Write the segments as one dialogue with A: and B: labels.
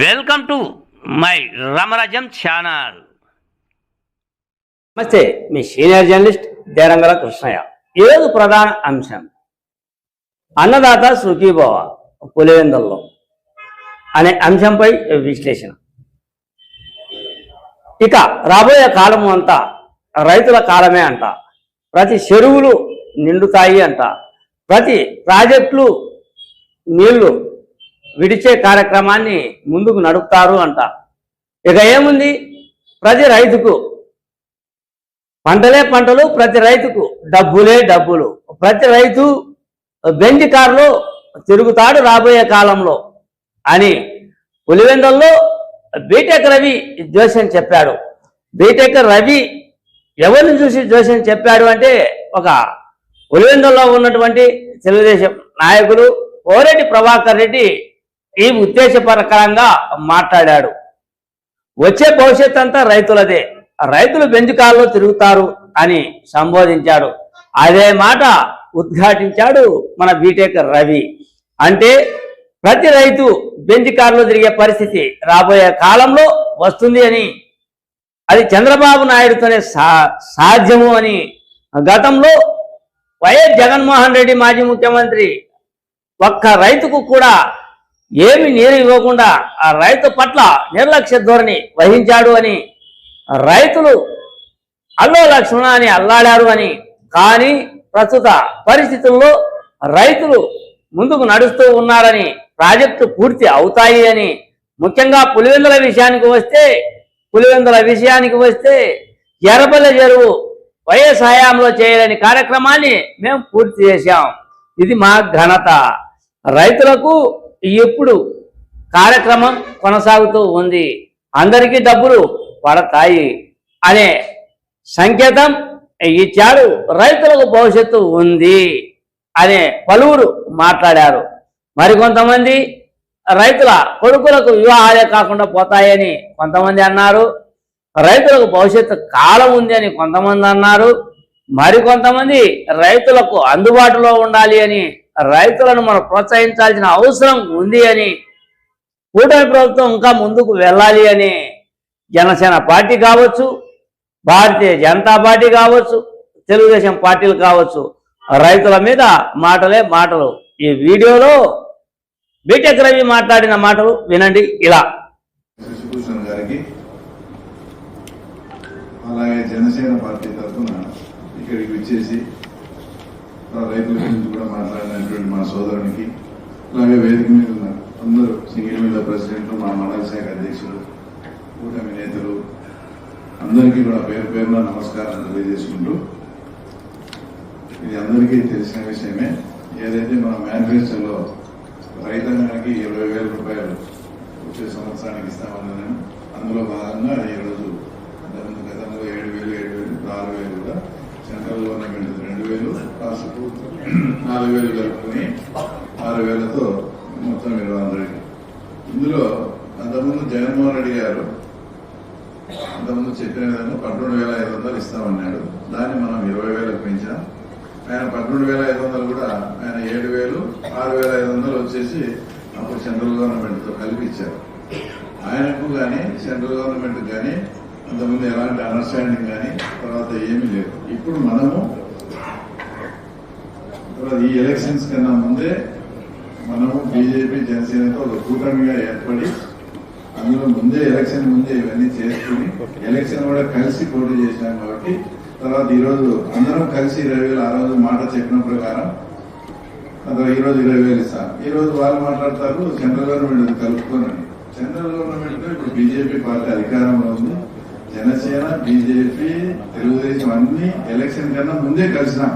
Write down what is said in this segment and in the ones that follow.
A: Welcome to my Ramarajyam channel.
B: నమస్తే, మీ senior journalist దేరంగల Krishnaiah. ఈరోజు ప్రధాన అంశం అన్నదాత సుఖీభవ పులివెందుల్లో అనే అంశంపై విశ్లేషణ. ఇక రాబోయే కాలము అంతా రైతుల కాలమే అంట. ప్రతి చెరువులు నిండుతాయి అంట. ప్రతి ప్రాజెక్టులు నీళ్లు విడిచే కార్యక్రమాన్ని ముందుకు నడుపుతారు అంట. ఇక ఏముంది, ప్రతి రైతుకు పంటలే పంటలు, ప్రతి రైతుకు డబ్బులే డబ్బులు, ప్రతి రైతు బెంజ్ కారులో తిరుగుతాడు రాబోయే కాలంలో అని పులివెందుల్లో బీటెక్ రవి జోస్యం చెప్పాడు. బీటెక్ రవి ఎవరిని చూసి జోస్యం చెప్పాడు అంటే, ఒక పులివెందుల్లో ఉన్నటువంటి తెలుగుదేశం నాయకులు కోరెడ్డి ప్రభాకర్ రెడ్డి ఈ ఉద్దేశపరకంగా మాట్లాడాడు. వచ్చే భవిష్యత్ అంతా రైతులదే, రైతులు బెంజ్ కారులో తిరుగుతారు అని సంబోధించాడు. అదే మాట ఉద్ఘాటించాడు మన బీటెక్ రవి. అంటే ప్రతి రైతు బెంజ్ కారులో తిరిగే పరిస్థితి రాబోయే కాలంలో వస్తుంది అని, అది చంద్రబాబు నాయుడుతోనే సాధ్యము అని గతంలో వైఎస్ జగన్మోహన్ రెడ్డి మాజీ ముఖ్యమంత్రి ఒక్క రైతుకు కూడా ఏమి నీరు ఇవ్వకుండా ఆ రైతు పట్ల నిర్లక్ష్య ధోరణి వహించాడు అని, రైతులు అల్లో లక్ష్మణ అని అల్లాడారు అని. కానీ ప్రస్తుత పరిస్థితుల్లో రైతులు ముందుకు నడుస్తూ ఉన్నారని, ప్రాజెక్టు పూర్తి అవుతాయి అని, ముఖ్యంగా పులివెందుల విషయానికి వస్తే ఎర్రపల్లె చెరువు వైఎస్ హయాంలో చేయలేని కార్యక్రమాన్ని మేము పూర్తి చేశాం. ఇది మా ఘనత. రైతులకు ఎప్పుడు కార్యక్రమం కొనసాగుతూ ఉంది, అందరికీ డబ్బులు పడతాయి అనే సంకేతం ఇచ్చాడు. రైతులకు భవిష్యత్తు ఉంది అనే పలువురు మాట్లాడారు. మరికొంతమంది రైతుల కొడుకులకు వివాహాలే కాకుండా పోతాయని కొంతమంది అన్నారు. రైతులకు భవిష్యత్తు కాలం ఉంది అని కొంతమంది అన్నారు. మరికొంతమంది రైతులకు అందుబాటులో ఉండాలి అని, రైతులను మనం ప్రోత్సహించాల్సిన అవసరం ఉంది అని, కూటమి ప్రభుత్వం ఇంకా ముందుకు వెళ్ళాలి అని జనసేన పార్టీ కావచ్చు, భారతీయ జనతా పార్టీ కావచ్చు, తెలుగుదేశం పార్టీలు కావచ్చు, రైతుల మీద మాటలే మాటలు. ఈ వీడియోలో బీటెక్ రవి మాట్లాడిన మాటలు వినండి. ఇలా
C: గారికి అలాగే జనసేన పార్టీ తరఫున ఇక్కడికి వచ్చేసి రైతుల గురించి కూడా మాట్లాడినటువంటి మా సోదరునికి, అలాగే వేదిక మీద ఉన్న అందరూ, సింగిల్ మీద ప్రెసిడెంట్, మా మండల శాఖ అధ్యక్షులు, కూటమి నేతలు అందరికీ కూడా పేరు పేరున నమస్కారం తెలియజేసుకుంటూ, ఇది అందరికీ తెలిసిన విషయమే. ఏదైతే మన మేనిఫెస్టోలో రైతాంగానికి 20,000 రూపాయలు వచ్చే సంవత్సరానికి ఇస్తామన్నాను. అందులో భాగంగా ఈరోజు గతంలో 7,000, 6,000 కూడా సెంట్రల్ గవర్నమెంట్ 2,000, రాష్ట్ర 4,000 కలుపుకొని 6,000తో మొత్తం 20,000. ఇందులో అంతకుముందు జగన్మోహన్ రెడ్డి గారు అంతకుముందు చెప్పిన విధంగా 12,500 ఇస్తామన్నాడు. దాన్ని మనం 20,000కు పెంచాం. ఆయన 12,500 కూడా ఆయన 7,000, 6,500 వచ్చేసి అప్పుడు సెంట్రల్ గవర్నమెంట్తో కలిపి ఇచ్చారు. ఆయనకు కానీ సెంట్రల్ గవర్నమెంట్ కానీ అంతకుముందు ఎలాంటి అండర్స్టాండింగ్ కానీ తర్వాత ఏమీ లేదు. ఇప్పుడు మనము ఈ ఎలక్షన్స్ కన్నా ముందే మనము బీజేపీ జనసేనతో ఒక కూటమిగా ఏర్పడి, అందులో ముందే ఎలక్షన్ ముందే ఇవన్నీ చేసుకుని ఎలక్షన్ కూడా కలిసి పోటీ చేశాం. కాబట్టి తర్వాత ఈరోజు అందరం కలిసి 20,000 ఆ రోజు మాట చెప్పిన ప్రకారం అందులో ఈరోజు 20,000 ఇస్తాం. ఈరోజు వాళ్ళు మాట్లాడతారు సెంట్రల్ గవర్నమెంట్ కలుపుకోనండి. సెంట్రల్ గవర్నమెంట్ ఇప్పుడు బీజేపీ పార్టీ అధికారంలో ఉంది. జనసేన, బీజేపీ, తెలుగుదేశం అన్ని ఎలక్షన్ కన్నా ముందే కలిసినాం.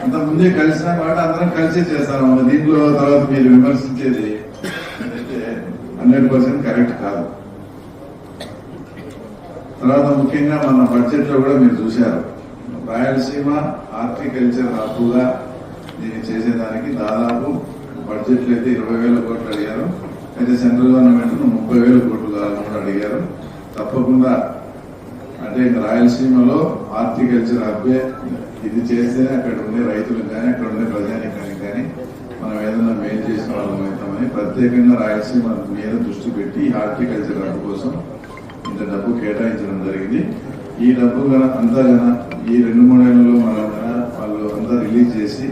C: అంత ముందే కలిసినా కాబట్టి అందరం కలిసే చేస్తాం. దీంట్లో తర్వాత మీరు విమర్శించేది అయితే 100% కరెక్ట్ కాదు. తర్వాత ముఖ్యంగా మన బడ్జెట్ లో కూడా మీరు చూశారు, రాయలసీమ హార్టికల్చర్ హబ్బుగా దీన్ని చేసేదానికి దాదాపు బడ్జెట్ లో అయితే 20,000 కోట్లు అడిగారు. అయితే సెంట్రల్ గవర్నమెంట్ 30,000 కోట్లు కావాలని అడిగారు. తప్పకుండా అంటే రాయలసీమలో హార్టికల్చర్ హబ్బే ఇది చేస్తేనే అక్కడ ఉండే రైతులకు కానీ అక్కడ ఉండే ప్రజానికానికి కానీ మనం మనం ఏదైనా మేలు చేసిన వాళ్ళం అవుతామని ప్రత్యేకంగా రాయలసీమ మీద దృష్టి పెట్టి హార్టికల్చర్ హబ్ కోసం ఇంత డబ్బు కేటాయించడం జరిగింది. ఈ డబ్బు అంతా ఈ 2-3 ఏళ్లలో మనం వాళ్ళు అంతా రిలీజ్ చేసి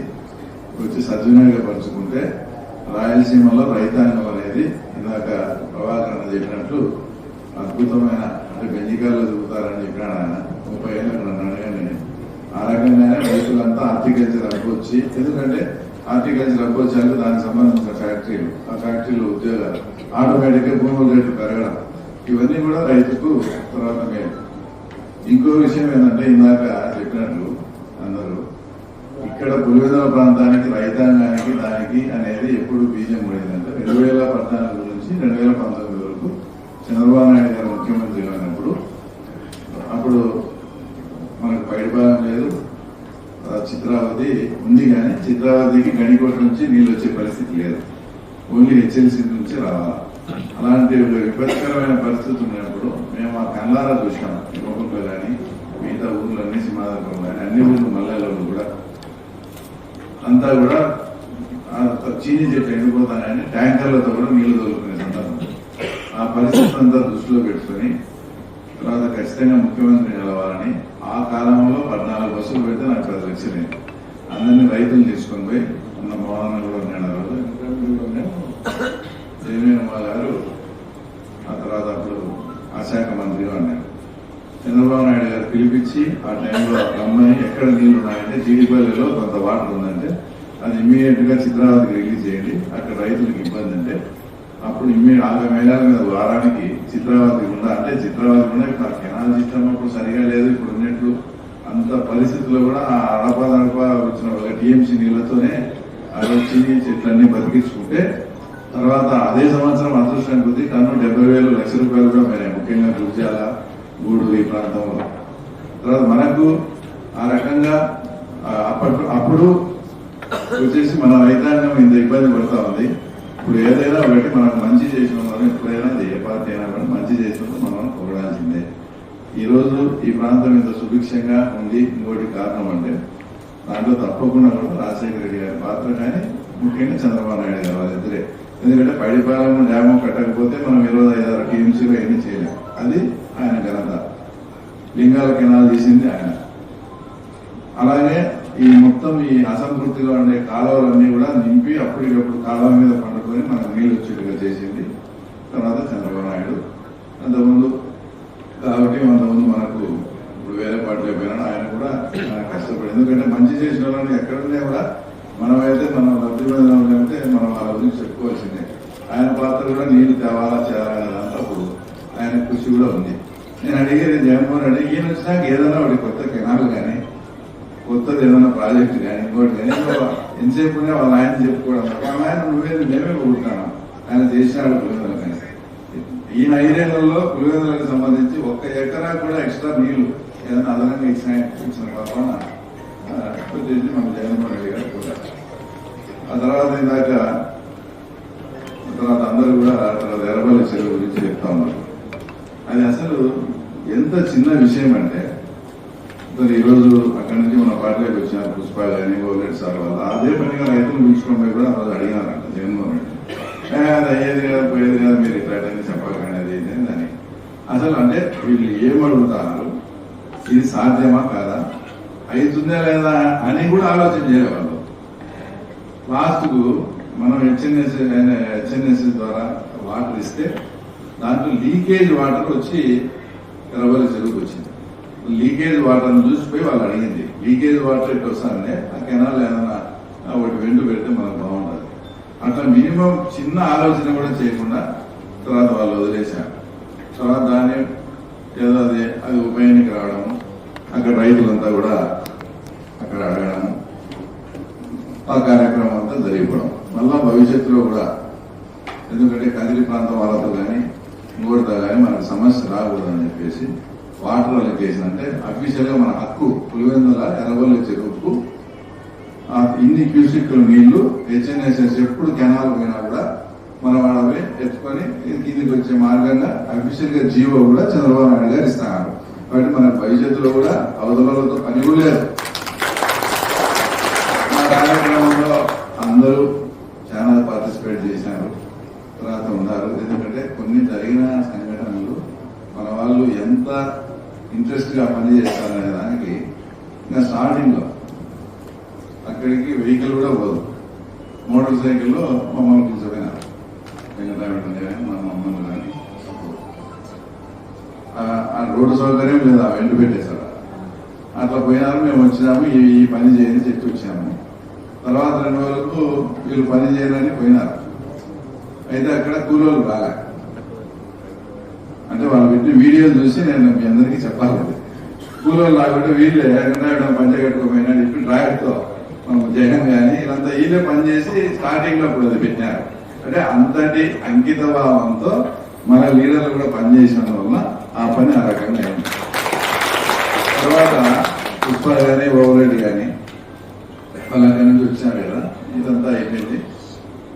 C: వచ్చి సద్వినియోగపరుచుకుంటే రాయలసీమలో రైతాంగం అనేది ఇందాక ప్రభాకరణ చెప్పినట్లు అద్భుతమైన అంటే బెంజికాల్లో దిగుతారని చెప్పినాడు ఆయన. 30 ఏళ్ళు అడిగాను. ఆ రకంగానే రైతులంతా హార్టికల్చర్ హబ్ వచ్చి, ఎందుకంటే హార్టికల్చర్ హబ్ వచ్చాక దానికి సంబంధించిన ఫ్యాక్టరీలు, ఆ ఫ్యాక్టరీలు ఉద్యోగాలు, ఆటోమేటిక్ గా భూముల రేట్లు పెరగడం, ఇవన్నీ కూడా రైతుకు తర్వాత మేలు. ఇంకో విషయం ఏంటంటే ఇందాక చెప్పినట్లు అందరూ ఇక్కడ పులివెందుల ప్రాంతానికి రైతాంగానికి దానికి అనేది ఎప్పుడు బీజం పడిందంటే 2014 నుంచి 2019 వరకు చంద్రబాబు నాయుడు గారు ముఖ్యమంత్రిగా ఉన్నప్పుడు అప్పుడు మనకు పైడిపాలెం లేదు, చిత్రావతి ఉంది, కానీ చిత్రావతికి గణికోట నుంచి నీళ్ళు వచ్చే పరిస్థితి లేదు, ఓన్లీ హెచ్ఎల్సీ నుంచి రావాలి. అలాంటి విపత్కరమైన పరిస్థితి ఉన్నప్పుడు మేము ఆ కళ్ళారా చూసాం. యువకుల్లో కానీ మిగతా ఊర్లన్నీ సింహాద్రిపురం కానీ అన్ని ఊర్లు మల్లెల్లో కూడా అంతా కూడా చీని చెట్టు ఎండిపోతానని ట్యాంకర్లతో కూడా నీళ్లు తోలుకునే సందర్భం. ఆ పరిస్థితి అంతా దృష్టిలో పెట్టుకుని తర్వాత ఖచ్చితంగా ముఖ్యమంత్రి నిలవాలని ఆ కాలంలో 14 బస్సులు పెడితే నాకు 10 లక్షలు. అందరినీ రైతులు తీసుకొని పోయి ఉన్న మోహన్ కూడా ఉన్నాడు, జయమేనమ్మ గారు, ఆ తర్వాత అప్పుడు ఆశాఖ మంత్రిగా ఉన్నారు. చంద్రబాబు నాయుడు గారు పిలిపించి ఆ టైంలో అమ్మాయి ఎక్కడ నీళ్లు ఉన్నాయంటే జీడిపల్లిలో కొంత వాటర్ ఉందంటే అది ఇమ్మీడియట్ గా చిత్రావతికి రిలీజ్ చేయండి, అక్కడ రైతులకు ఇబ్బంది అంటే అప్పుడు ఇమ్మీడియట్ 50 మేళాల మీద వారానికి చిత్రావతి ఉందా అంటే చిత్రావతి కూడా ఇక్కడ కెనాల్ సిస్టమ్ అప్పుడు సరిగా లేదు, ఇప్పుడు ఉన్నట్లు అంత పరిస్థితుల్లో కూడా ఆ అడప వచ్చిన ఒక టీఎంసీ నీళ్లతోనే వచ్చి చెట్లన్నీ బతికించుకుంటే తర్వాత అదే సంవత్సరం అదృష్టం కొద్ది టన్ను 70,000 లక్ష రూపాయలు కూడా పోయినాయి, ముఖ్యంగా గుర్జాల గూడూరు ఈ ప్రాంతంలో. తర్వాత మనకు ఆ రకంగా అప్పుడు వచ్చేసి మన రైతాంగం ఇంత ఇబ్బంది పడతా ఉంది. ఇప్పుడు ఏదైనా ఒకటి మనకు మంచి చేసిన వాళ్ళని ఎప్పుడైనా ఏ పార్టీ అయినా కూడా మంచి చేసినప్పుడు మనం పొగడాల్సిందే. ఈ రోజు ఈ ప్రాంతం ఇంత సుభిక్షంగా ఉంది ఇంకోటి కారణం అంటే దాంట్లో తప్పకుండా కూడా రాజశేఖర రెడ్డి గారి పాత్ర, కానీ ముఖ్యంగా చంద్రబాబు నాయుడు గారు వాళ్ళిద్దరే. ఎందుకంటే పైడిపాలెం డ్యాము కట్టకపోతే మనం 25-26 టీఎంసీలో ఎన్ని చేయలేం, అది ఆయన ఘనత. లింగాల కెనాల్ తీసింది ఆయన. అలాగే ఈ మొత్తం ఈ అసంతృప్తిగా ఉండే కాలువలన్నీ కూడా నింపి అప్పటికప్పుడు కాలువ మీద పండుకొని మనకు నీళ్లు వచ్చేట్టుగా చేసింది తర్వాత చంద్రబాబు నాయుడు. అంతకుముందు కాబట్టి అంతకుముందు మనకు ఇప్పుడు వేరే పార్టీలో పోయినా ఆయన కూడా కష్టపడి, ఎందుకంటే మంచి చేసిన వాళ్ళని ఎక్కడున్నా కూడా మనమైతే మనం లబ్ధి పొందాలంటే మనం వాళ్ళ గురించి చెప్పుకోవాల్సిందే. ఆయన పాత్ర కూడా నీళ్లు తేవాలా చేయాలనేదంతా అప్పుడు ఆయన కృషి కూడా ఉంది. నేను అడిగేది జగన్మోహన్ రెడ్డి ఈయన వచ్చినాక ఏదైనా ఒకటి కొత్త కెనాల్ కానీ కొత్తది ఏదైనా ప్రాజెక్టు కానీ ఇంకోటి కానీ ఎంతసేపు వాళ్ళ ఆయన చెప్పుకోవడం ఆయన నువ్వేది మేమే కొడుతున్నాం ఆయన చేసినాడు పులివెందుల. కానీ ఈయన 5 ఏళ్లలో పులివెందులకు సంబంధించి 1 ఎకరా కూడా ఎక్స్ట్రా నీళ్లు ఏదైనా అదనంగా ఇచ్చిన కాకుండా చేసి మన జగన్మోహన్ రెడ్డి గారు కూడా. ఆ తర్వాత ఇందాక తర్వాత అందరూ కూడా ఎర్రబల్లి చెరువు గురించి చెప్తా ఉన్నారు. అది అసలు ఎంత చిన్న విషయం అంటే ఈరోజు అక్కడి నుంచి మన పార్టీలోకి వచ్చిన పుష్ప కానీ గోలెట్ సార్ వాళ్ళు అదే పనిగా రైతులు పిలుచుకోవడం కూడా ఆ రోజు అడిగినారంట జగన్మోహన్ రెడ్డి. అది అయ్యేది కదా పోయేది కదా మీరు ఇట్లాంటి చెప్పకండి అది అని. అసలు అంటే వీళ్ళు ఏమడుగుతారు, ఇది సాధ్యమా కాదా, అవుతుందా లేదా అని కూడా ఆలోచన చేయలేవాళ్ళు. లాస్ట్ కు మనం హెచ్ఎన్ఎస్ ద్వారా వాటర్ ఇస్తే దాంట్లో లీకేజ్ వాటర్ వచ్చి ఎర్రబల్లి చెరువుకి వచ్చింది. లీకేజ్ వాటర్ చూసిపోయి వాళ్ళు అడిగింది, లీకేజ్ వాటర్ ఎట్లా వస్తానంటే ఆ కెనాల్ ఏదైనా ఒకటి వెంటు పెడితే మనకు బాగుంటుంది. అట్లా మినిమం చిన్న ఆలోచన కూడా చేయకుండా తర్వాత వాళ్ళు వదిలేశారు. తర్వాత దాన్ని ఏదో అది ఉప ఎన్నిక రావడము, అక్కడ రైతులంతా కూడా అక్కడ అడగడము, ఆ కార్యక్రమం అంతా జరిగిపోవడం. మళ్ళా భవిష్యత్తులో కూడా ఎందుకంటే కదిరి ప్రాంతం వాళ్ళతో కానీ ఇంకోటితో కానీ మనకు సమస్య రాకూడదని చెప్పేసి వాటర్ అలికేషన్ అంటే అఫీషియల్ గా మన హక్కు పులివెందుల ఎర్రబల్లి చెరువుకు ఇన్ని క్యూసిక్ల నీళ్లు హెచ్ఎన్ఎస్ఎస్ ఎప్పుడు కెనాల్ పోయినా కూడా మన వాళ్ళవి ఎత్తుకొని కిందికి వచ్చే మార్గంగా అఫీషియల్ గా జీవో కూడా చంద్రబాబు నాయుడు గారు ఇస్తున్నారు. కాబట్టి మన భవిష్యత్తులో కూడా అవతలతో పని కూడా లేదు. ఆ కార్యక్రమంలో అందరూ ఎందుకంటే కొన్ని జరిగిన సంఘటనలు మన వాళ్ళు ఎంత ఇంట్రెస్ట్గా పని చేస్తారనే దానికి ఇంకా స్టార్టింగ్లో అక్కడికి వెహికల్ కూడా పోదు. మోటార్ సైకిల్లో మమ్మల్ని పిలిచిపోయినారు, వెంకటరామరెడ్డి కానీ మా మమ్మల్ని కానీ. ఆ రోడ్డు సౌకర్యం లేదా వెంట పెట్టేశారు. అట్లా పోయినారు. మేము వచ్చినాము, ఈ పని చేయని చెప్పి వచ్చాము. తర్వాత 2 రోజులకు వీళ్ళు పని చేయాలని పోయినారు. అయితే అక్కడ కూలోళ్ళు రాలే. అంటే వాళ్ళు పెట్టిన వీడియోలు చూసి నేను మీ అందరికీ చెప్పాలి. కూలోళ్ళు రాకుంటే వీళ్ళే ఎక్కడ పంచ కట్టుకోపోయినా చెప్పి డ్రాయర్తో జగన్ కానీ ఇదంతా వీళ్ళే పనిచేసి స్టార్టింగ్ లో కూడా పెట్టినారు. అంటే అంతటి అంకిత భావంతో మన లీడర్లు కూడా పనిచేసిన వల్ల ఆ పని ఆ రకంగా అయింది. తర్వాత పుష్ప కానీ ఓవరెడ్డి కానీ వాళ్ళ నుంచి వచ్చారు కదా, ఇదంతా అయిపోయింది.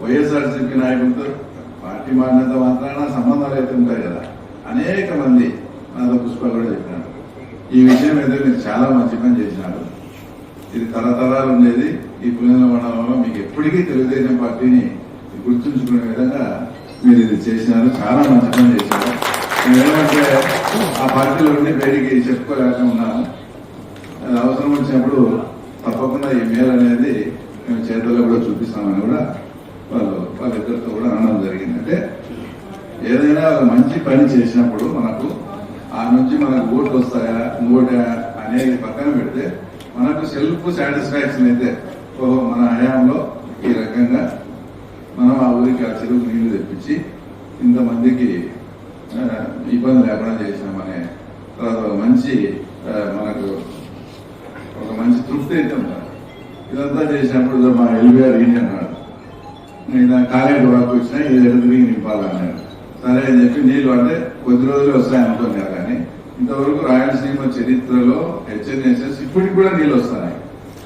C: వైఎస్ఆర్సీపీ నాయకులతో పార్టీ మారినంత మాత్రాన సంబంధాలు అయితే ఉంటాయి కదా. అనేక మంది నాతో పుష్ప కూడా చెప్పినారు, ఈ విషయం అయితే మీరు చాలా మంచి పని చేసినారు, ఇది తరతరాలు ఉండేది ఈ పులివెందుల మండలంలో, మీకు ఎప్పటికీ తెలుగుదేశం పార్టీని గుర్తుంచుకునే విధంగా మీరు ఇది చేసినారు, చాలా మంచి పని చేశారు. ఏమంటే ఆ పార్టీలో ఉండి బయటికి చెప్పుకోలేక ఉన్నాను. అది అవసరం వచ్చినప్పుడు తప్పకుండా ఈ మేలు అనేది మేము చేతుల్లో కూడా చూపిస్తామని కూడా వాళ్ళిద్దరితో కూడా అనడం జరిగింది. అంటే ఏదైనా మంచి పని చేసినప్పుడు మనకు ఆ నుంచి మనకు ఓట్లు వస్తాయా ఇంకోటి అనేది పక్కన పెడితే మనకు సెల్ఫ్ సాటిస్ఫాక్షన్ అయితే ఓహో మన హయాంలో ఈ రకంగా మనం ఆ ఊరికి ఆ చెరువుకు నీళ్లు తెప్పించి ఇంతమందికి ఇబ్బంది లేకుండా చేసినామనే తర్వాత మంచి మనకు ఒక మంచి తృప్తి అయితే ఉంటారు. ఇదంతా చేసినప్పుడు మా ఎల్బీఆర్ ఈయన అన్నాడు, నేను కాలేజీ వరకు వచ్చినా ఇది ఎదురుగా నింపాలన్నాడు. సరే అని చెప్పి నీళ్లు అంటే కొద్ది రోజులు వస్తాయనుకున్నారు. కానీ ఇంతవరకు రాయలసీమ చరిత్రలో హెచ్ఎన్ఎస్ఎస్ ఇప్పటికి కూడా నీళ్ళు వస్తున్నాయి.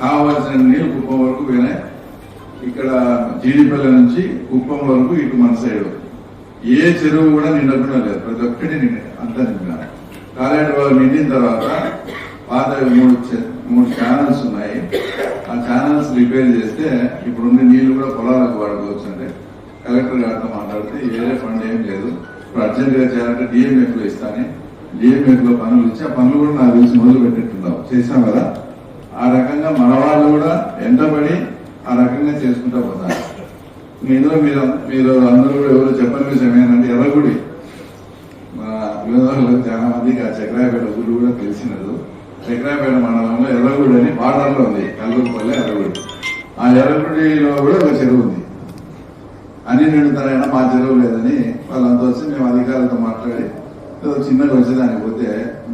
C: కావాల్సిన నీళ్లు కుప్పం వరకు పోయినాయి. ఇక్కడ జీడిపల్లి నుంచి కుప్పం వరకు ఇటు మన సైడ్ ఏ చెరువు కూడా నిండకుండా లేదు, ప్రతి ఒక్కటి అంతా నిండినారు. కాలేజీ వాళ్ళు నిండిన తర్వాత పాత 3 ఛానల్స్ ఉన్నాయి. ఆ ఛానల్స్ రిపేర్ చేస్తే ఇప్పుడున్న నీళ్లు కూడా పొలాలకు వాడుకోవచ్చు. అంటే కలెక్టర్ గారితో మాట్లాడితే వేరే ఫండ్ ఏం లేదు, ఇప్పుడు అర్జెంట్ గా చేయాలంటే డిఎంఎఫ్ లో ఇస్తానే, డిఎంఎఫ్ లో పనులు ఇచ్చి ఆ పనులు కూడా నాకు తెలిసి మొదలు పెట్టేట్టున్నాం, చేసాం కదా. ఆ రకంగా మన వాళ్ళు కూడా ఎంటబడి ఆ రకంగా చేసుకుంటూ పోతారు. ఇందులో మీరు అందరూ కూడా ఎవరు చెప్పని విషయం ఏంటంటే ఎర్రగుడి మన వినోదాలకు చాలా మందికి ఆ చక్రాయపేట ఊరు కూడా తెలిసినదు. చక్రాయపేట మండలంలో ఎర్రగుడి అని బార్డర్లో ఉంది, కల్లూరుపల్లి ఎర్రగుడి. ఆ ఎర్రగుడిలో కూడా ఒక చెరువు ఉంది. అన్ని నిండుతారైనా మా చెరువు లేదని వాళ్ళంతా వచ్చి మేము అధికారులతో మాట్లాడి చిన్నగా వచ్చేదానికి పోతే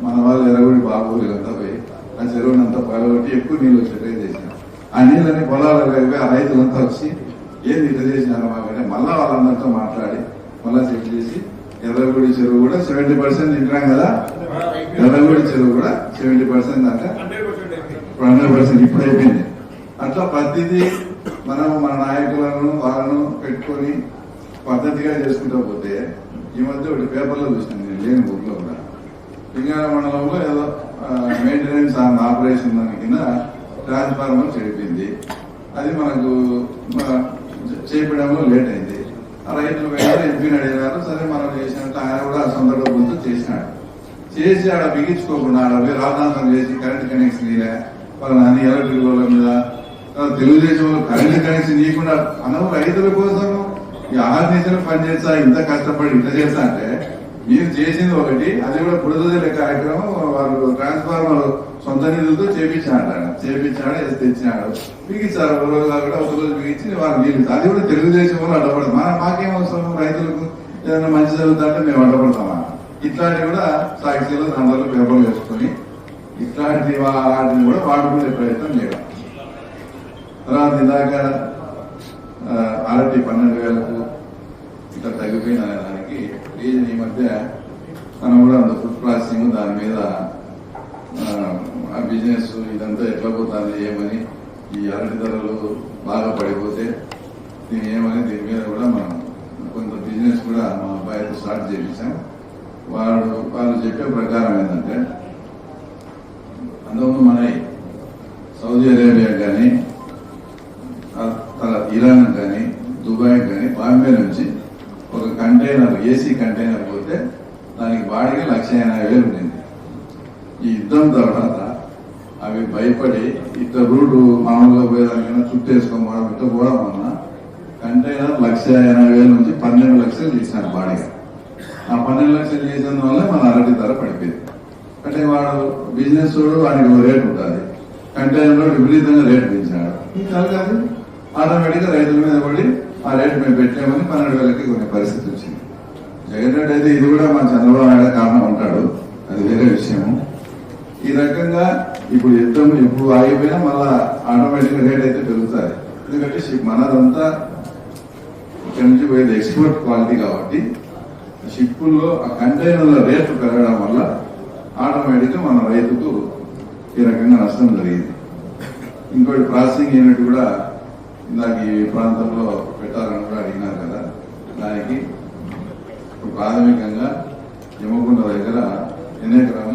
C: మన వాళ్ళు ఎర్రగుడి బాబులు అంతా పోయి ఆ చెరువుని అంతా పగలగొట్టి ఎక్కువ నీళ్ళు వచ్చేట్టుగా చేసినాం. ఆ నీళ్ళని పొలాలకు అయిపోయి ఆ రైతులంతా వచ్చి ఏం ఇట్లా చేసినారు మాకంటే మళ్ళా వాళ్ళందరితో మాట్లాడి మళ్ళా సెట్ చేసి ఎర్రగుడి చెరువు కూడా 70% నింటాం కదా. ఎర్రగుడి చెరువు కూడా 70% దాకా 100% ఇప్పుడు అయిపోయింది. అట్లా ప్రతిదీ మనం మన నాయకులను వాళ్ళను పెట్టుకొని పద్ధతిగా చేసుకుంటూ పోతే ఈ మధ్య ఒకటి పేపర్లో చూసినాను నేను లేని ఊర్లో కూడా పింగార మండలంలో ఏదో మెయింటెనెన్స్ ఆపరేషన్ దాని కింద ట్రాన్స్ఫార్మర్ చెడిపోయింది. అది మనకు చేపడంలో లేట్ అయింది. ఆ రైతులు వెళ్ళారు, ఎంపీని అడిగినారు. సరే మనం చేసినట్టు ఆయన కూడా సొంత డబ్బులతో చేసినాడు. చేసి ఆడ బిగించుకోకుండా ఆడ రాజధాంతం చేసి కరెంట్ కనెక్షన్ ఇలే వాళ్ళ అన్ని ఎలక్ట్రిక్ వాళ్ళ మీద తెలుగుదేశం కరెంట్ కనెక్షన్ ఇవ్వకుండా మనం రైతుల కోసం ఈ ఆర్గనైజేషన్ పనిచేస్తా ఇంత కష్టపడి ఇంత చేస్తా అంటే మీరు చేసింది ఒకటి, అది కూడా పుడదలే కార్యక్రమం వాళ్ళు ట్రాన్స్ఫార్మర్ సొంత నిధులతో చేపించాడు తెచ్చినాడు బిగించారు. ఒక రోజు కూడా ఒక రోజు బిగించి వాళ్ళు బిగించారు. అది కూడా తెలుగుదేశం వాళ్ళు అడ్డపడదు. మాకేం అవసరం, రైతులకు ఏదైనా మంచి జరుగుతుంటే మేము అడ్డపడతామా? ఇట్లాంటివి కూడా సాక్షిలో దండలు పేపర్లు వేసుకొని ఇట్లాంటి వాటిని కూడా వాడుకునే ప్రయత్నం చేయాలి. తర్వాత ఇందాక అరటి 12,000కు ఇట్లా తగ్గిపోయిన దానికి రీజన్ ఈ మధ్య మనం కూడా అంత ఫుడ్ ప్రాసెసింగ్ దాని మీద ఆ బిజినెస్ ఇదంతా ఎట్లా పోతుంది ఏమని, ఈ అరటి ధరలు బాగా పడిపోతే దీని ఏమని దీని మీద కూడా మనం కొంత బిజినెస్ కూడా మా అబ్బాయితో స్టార్ట్ చేయించాం. వాళ్ళు చెప్పే ప్రకారం ఏంటంటే అందులో మన సౌదీ అరేబియా కానీ ఇరాన్ కానీ దుబాయ్ కానీ బాంబే నుంచి ఒక కంటైనర్ కంటైనర్ ఏసీ కంటైనర్ పోతే దానికి బాడీగా 1,80,000 ఉండింది. ఈ యుద్ధం తర్వాత అవి భయపడి ఇట్లా రూటు మామూలుగా పోయేదానికైనా చుట్టేసుకోవడం ఇట్లా పోవడం వలన కంటైనర్ 1,80,000 నుంచి 12 లక్షలు చేశాను బాడీగా. ఆ 12 లక్షలు చేసినందువల్ల మన అరటి ధర పడిపోయింది. అంటే వాడు బిజినెస్ వాడికి ఒక రేటు ఉంటుంది, కంటైనర్ విపరీతంగా రేటు పెంచాడు. కాదు ఆటోమేటిక్గా రైతుల మీద పడి ఆ రేటు మేము పెట్టామని 12,000కి కొన్ని పరిస్థితి వచ్చింది. జగన్ రెడ్డి అయితే ఇది కూడా మన చంద్రబాబు నాయుడు కారణం ఉంటాడు, అది వేరే విషయము. ఈ రకంగా ఇప్పుడు యుద్ధం ఎప్పుడు ఆగిపోయినా మళ్ళా ఆటోమేటిక్గా రేట్ అయితే పెరుగుతుంది. ఎందుకంటే మనదంతా ఇక్కడి నుంచి పోయేది ఎక్స్పోర్ట్ క్వాలిటీ కాబట్టి షిప్పుల్లో ఆ కంటైనర్ల రేట్లు పెరగడం వల్ల ఆటోమేటిక్గా మన రైతుకు ఈ రకంగా నష్టం జరిగింది. ఇంకోటి ప్రాసెసింగ్ యూనిట్ కూడా ఇందాక ఈ ప్రాంతంలో పెట్టాలని కూడా అడిగినారు కదా, దానికి ప్రాథమికంగా యమకొండ దగ్గర ఎన్ని ఎకరాల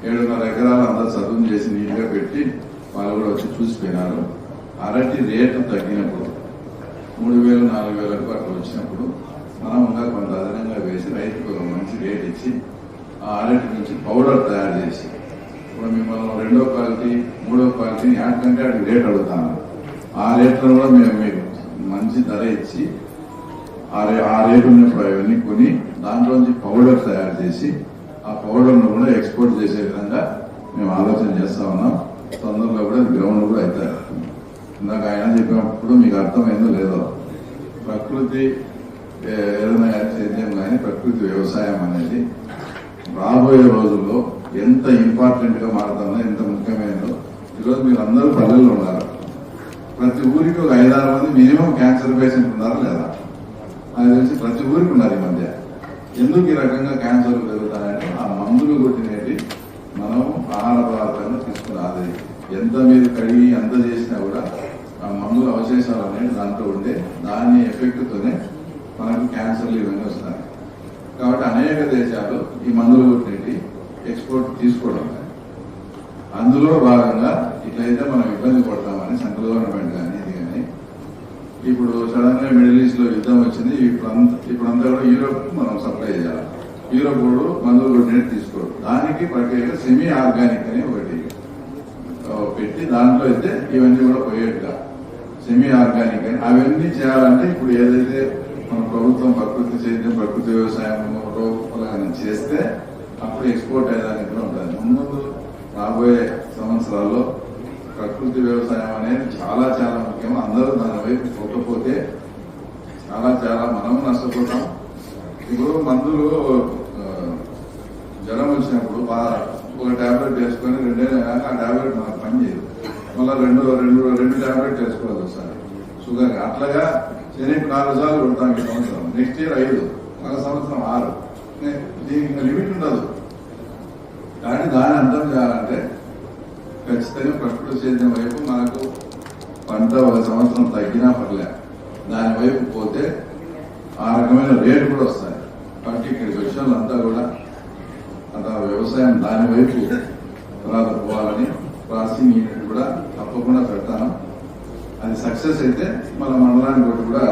C: 7.5 ఎకరాలు అంతా చదువు చేసి నీట్గా పెట్టి వాళ్ళు కూడా వచ్చి చూసిపోయినారు. అరటి రేటు తగ్గినప్పుడు 3,000-4,000 అట్లా వచ్చినప్పుడు మనం ఇంకా కొంత అదనంగా వేసి రైతుకు ఒక మంచి రేట్ ఇచ్చి ఆ అరటి నుంచి పౌడర్ తయారు చేసి ఇప్పుడు మిమ్మల్ని 2వ క్వాలిటీ 3వ క్వాలిటీ యాకంటే అడిగి రేట్ అడుగుతాను. ఆ రేట్లో కూడా మేము మీకు మంచి ధర ఇచ్చి ఆ రేటు ఉన్నప్పుడు అవన్నీ కొని దాంట్లోంచి పౌడర్ తయారు చేసి ఆ పౌడర్ను కూడా ఎక్స్పోర్ట్ చేసే విధంగా మేము ఆలోచన చేస్తా ఉన్నాం. తొందరలో కూడా గ్రౌండ్ కూడా అవుతారు. ఇందాక ఆయన చెప్పినప్పుడు మీకు అర్థమైందో లేదో, ప్రకృతి ఏదైనా కానీ సేద్యం కానీ ప్రకృతి వ్యవసాయం అనేది రాబోయే రోజుల్లో ఎంత ఇంపార్టెంట్ గా మారుతుందో, ఎంత ముఖ్యమైనదో. ఈరోజు మీరు అందరూ పల్లెల్లో ఉన్నారు. ప్రతి ఊరికి ఒక 5-6 మంది మినిమం క్యాన్సర్ పేషెంట్ ఉన్నారా లేదా? నాకు తెలిసి ప్రతి ఊరికి ఉన్నారు ఈ మధ్య. ఎందుకు ఈ రకంగా క్యాన్సర్ పెరుగుతాయంటే ఆ మందులు కొట్టినవి మనం ఆహార పదార్థాలను తీసుకురాదు. ఎంత మీరు కడిగి ఎంత చేసినా కూడా ఆ మందుల అవశేషాలు అనేవి దాంట్లో ఉండే దాని ఎఫెక్ట్తోనే మనకు క్యాన్సర్లు ఇవన్నీ వస్తాయి. కాబట్టి అనేక దేశాలు ఈ మందులు కొట్టినవి ఎక్స్పోర్ట్ తీసుకోవడం, అందులో భాగంగా ఇట్లయితే మనం ఇబ్బంది పడతామని సెంట్రల్ గవర్నమెంట్ కానీ ఇది కానీ ఇప్పుడు సడన్ గా మిడిల్ ఈస్ట్ లో యుద్ధం వచ్చింది. ఇప్పుడంతా కూడా యూరోప్ మనం సప్లై చేయాలి. యూరోప్ కూడా మందులు కొట్టినట్టు తీసుకోవడం, దానికి ప్రత్యేకంగా సెమీ ఆర్గానిక్ అని ఒకటి పెట్టి దాంట్లో అయితే ఇవన్నీ కూడా పోయేట్టుగా సెమీ ఆర్గానిక్ అని అవన్నీ చేయాలంటే ఇప్పుడు ఏదైతే మన ప్రభుత్వం ప్రకృతి సేద్యం ప్రకృతి వ్యవసాయం రోగాన్ని చేస్తే అప్పుడు ఎక్స్పోర్ట్ అయ్యేదానికి కూడా ఉంటుంది. ముందు రాబోయే సంవత్సరాల్లో ప్రకృతి వ్యవసాయం అనేది చాలా చాలా ముఖ్యం. అందరూ దాని వైపు పోకపోతే చాలా మనం నష్టపోతాం. ఇప్పుడు మందులు జ్వరం వచ్చినప్పుడు ఒక టాబ్లెట్ వేసుకొని 2 నెలలు ఆ టాబ్లెట్ మనకు పని చేయదు. మళ్ళీ రెండు టాబ్లెట్ వేసుకోవాలి ఒకసారి షుగర్. అట్లాగా శనికి 4 సార్లు కొడతాం ఈ సంవత్సరం, నెక్స్ట్ ఇయర్ 5, ఒక సంవత్సరం 6. దీనికి లిమిట్ ఉండదు. కానీ దాన్ని అర్థం చేయాలంటే ఖచ్చితంగా ప్రకృతి సేద్యం వైపు మనకు పంట ఒక సంవత్సరం తగ్గినా పర్లే, దాని వైపు పోతే ఆ రకమైన రేటు కూడా వస్తాయి. కాబట్టి ఇక్కడికి వచ్చిన వాళ్ళంతా కూడా అంత వ్యవసాయం దాని వైపు తర్వాత పోవాలని ప్రాసెసింగ్ యూనిట్ కూడా తప్పకుండా పెడతాను. అది సక్సెస్ అయితే మన మండలానికి కూడా